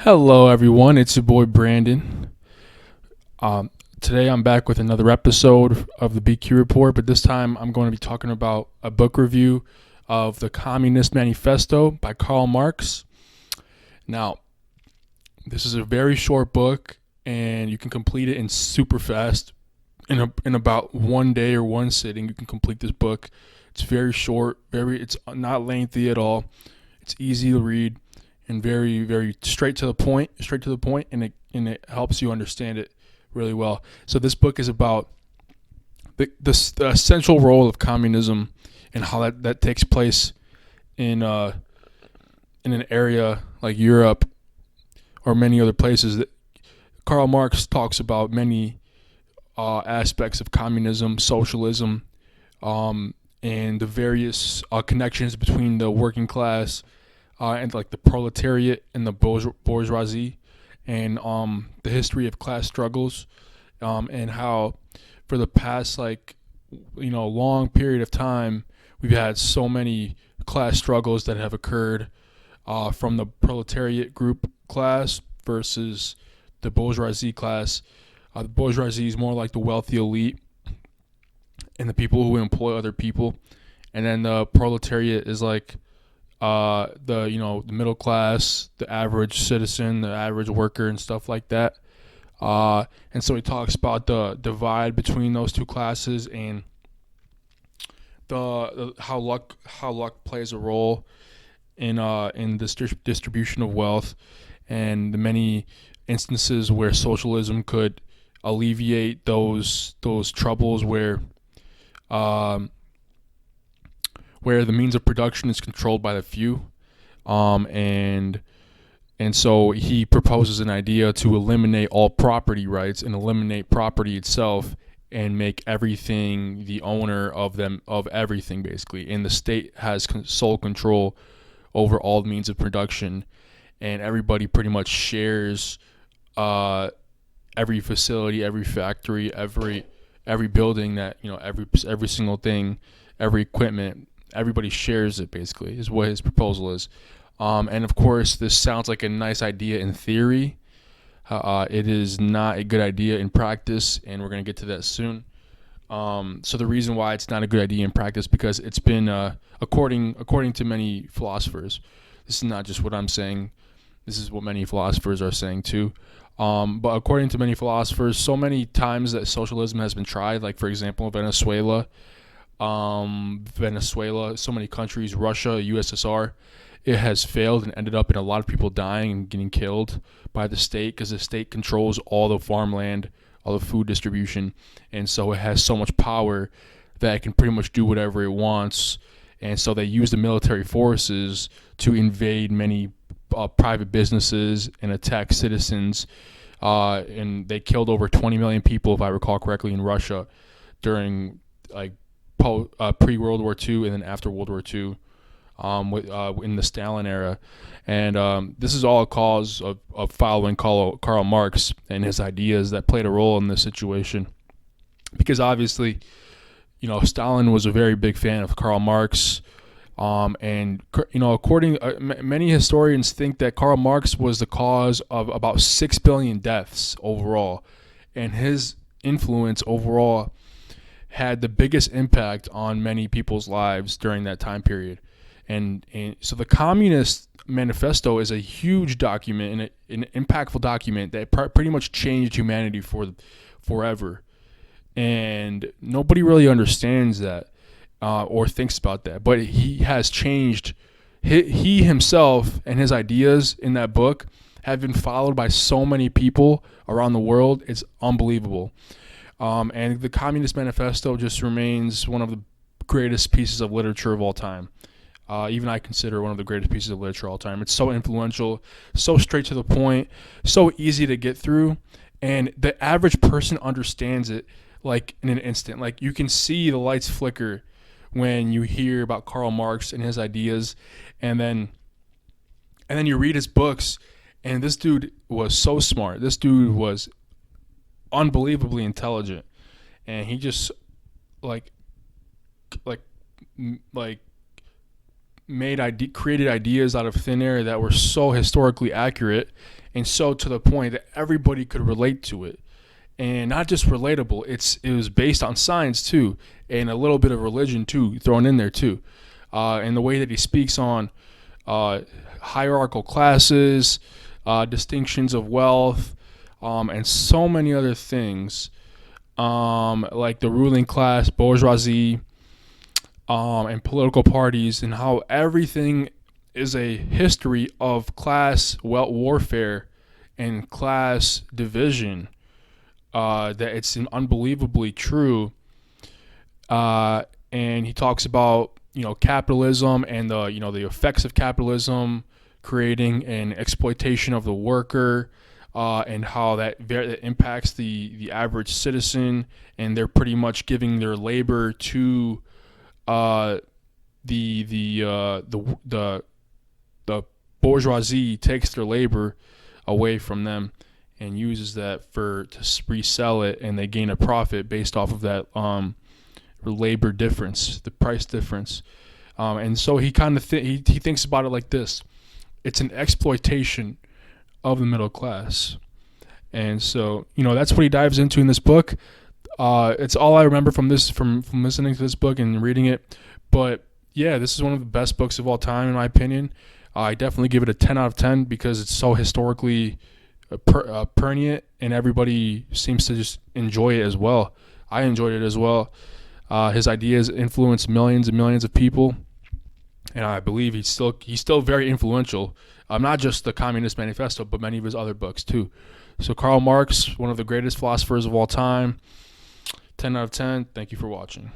Hello, everyone. It's your boy Brandon. Today I'm back with another episode of the BQ Report, but this time I'm going to be talking about a book review of the Communist Manifesto by Karl Marx. Now, this is a very short book, and you can complete it in super fast. In about one day or one sitting, you can complete this book. It's very short, it's not lengthy at all. It's easy to read and very straight to the point, and it helps you understand it really well. So this book is about the essential role of communism and how that takes place in an area like Europe or many other places. That Karl Marx talks about many aspects of communism, socialism, and the various connections between the working class and like the proletariat and the bourgeoisie, and the history of class struggles, and how for the past long period of time we've had so many class struggles that have occurred from the proletariat group class versus the bourgeoisie class. The bourgeoisie is more like the wealthy elite and the people who employ other people, and then the proletariat is like the middle class, the average citizen, the average worker, and stuff like that. And so he talks about the divide between those two classes and how luck plays a role in this distribution of wealth, and the many instances where socialism could alleviate those troubles where the means of production is controlled by the few, and so he proposes an idea to eliminate all property rights and eliminate property itself and make everything the owner of everything, basically, and the state has sole control over all means of production, and everybody pretty much shares every facility, every factory, every building, that every single thing, every equipment. Everybody shares it, basically, is what his proposal is. And of course, this sounds like a nice idea in theory. It is not a good idea in practice, and we're going to get to that soon. So the reason why it's not a good idea in practice, because it's been, according to many philosophers, this is not just what I'm saying, this is what many philosophers are saying too. But according to many philosophers, so many times that socialism has been tried, like for example, Venezuela, so many countries, Russia, USSR, it has failed and ended up in a lot of people dying and getting killed by the state, because the state controls all the farmland, all the food distribution, and so it has so much power that it can pretty much do whatever it wants. And so they use the military forces to invade many private businesses and attack citizens, and they killed over 20 million people, if I recall correctly, in Russia during pre-World War II and then after World War II, in the Stalin era. And this is all a cause of following Karl Marx and his ideas that played a role in this situation. Because obviously, Stalin was a very big fan of Karl Marx, and many historians think that Karl Marx was the cause of about 6 billion deaths overall, and his influence overall had the biggest impact on many people's lives during that time period. And so the Communist Manifesto is a huge document and an impactful document that pretty much changed humanity forever. And nobody really understands that or thinks about that. But he has changed. He himself and his ideas in that book have been followed by so many people around the world. It's unbelievable. And the Communist Manifesto just remains one of the greatest pieces of literature of all time. Even I consider it one of the greatest pieces of literature of all time. It's so influential, so straight to the point, so easy to get through, and the average person understands it like in an instant. Like, you can see the lights flicker when you hear about Karl Marx and his ideas, and then you read his books, and this dude was so smart. This dude was unbelievably intelligent, and he just like created ideas out of thin air that were so historically accurate and so to the point that everybody could relate to it. And not just relatable, it was based on science too, and a little bit of religion too, thrown in there too. And the way that he speaks on hierarchical classes, distinctions of wealth, and so many other things, like the ruling class, bourgeoisie, and political parties, and how everything is a history of class warfare and class division. That it's unbelievably true. And he talks about capitalism and the effects of capitalism creating an exploitation of the worker, and how that impacts the average citizen, and they're pretty much giving their labor to the bourgeoisie takes their labor away from them and uses that to resell it, and they gain a profit based off of that labor difference, the price difference. And so he kind of he thinks about it like this: it's an exploitation of the middle class. And so that's what he dives into in this book. It's all I remember from listening to this book and reading it. But yeah, this is one of the best books of all time in my opinion. I definitely give it a 10 out of 10 because it's so historically pertinent, and everybody seems to just enjoy it as well. I enjoyed it as well. His ideas influenced millions and millions of people, and I believe he's still very influential. Not just the Communist Manifesto, but many of his other books too. So Karl Marx, one of the greatest philosophers of all time. 10 out of 10. Thank you for watching.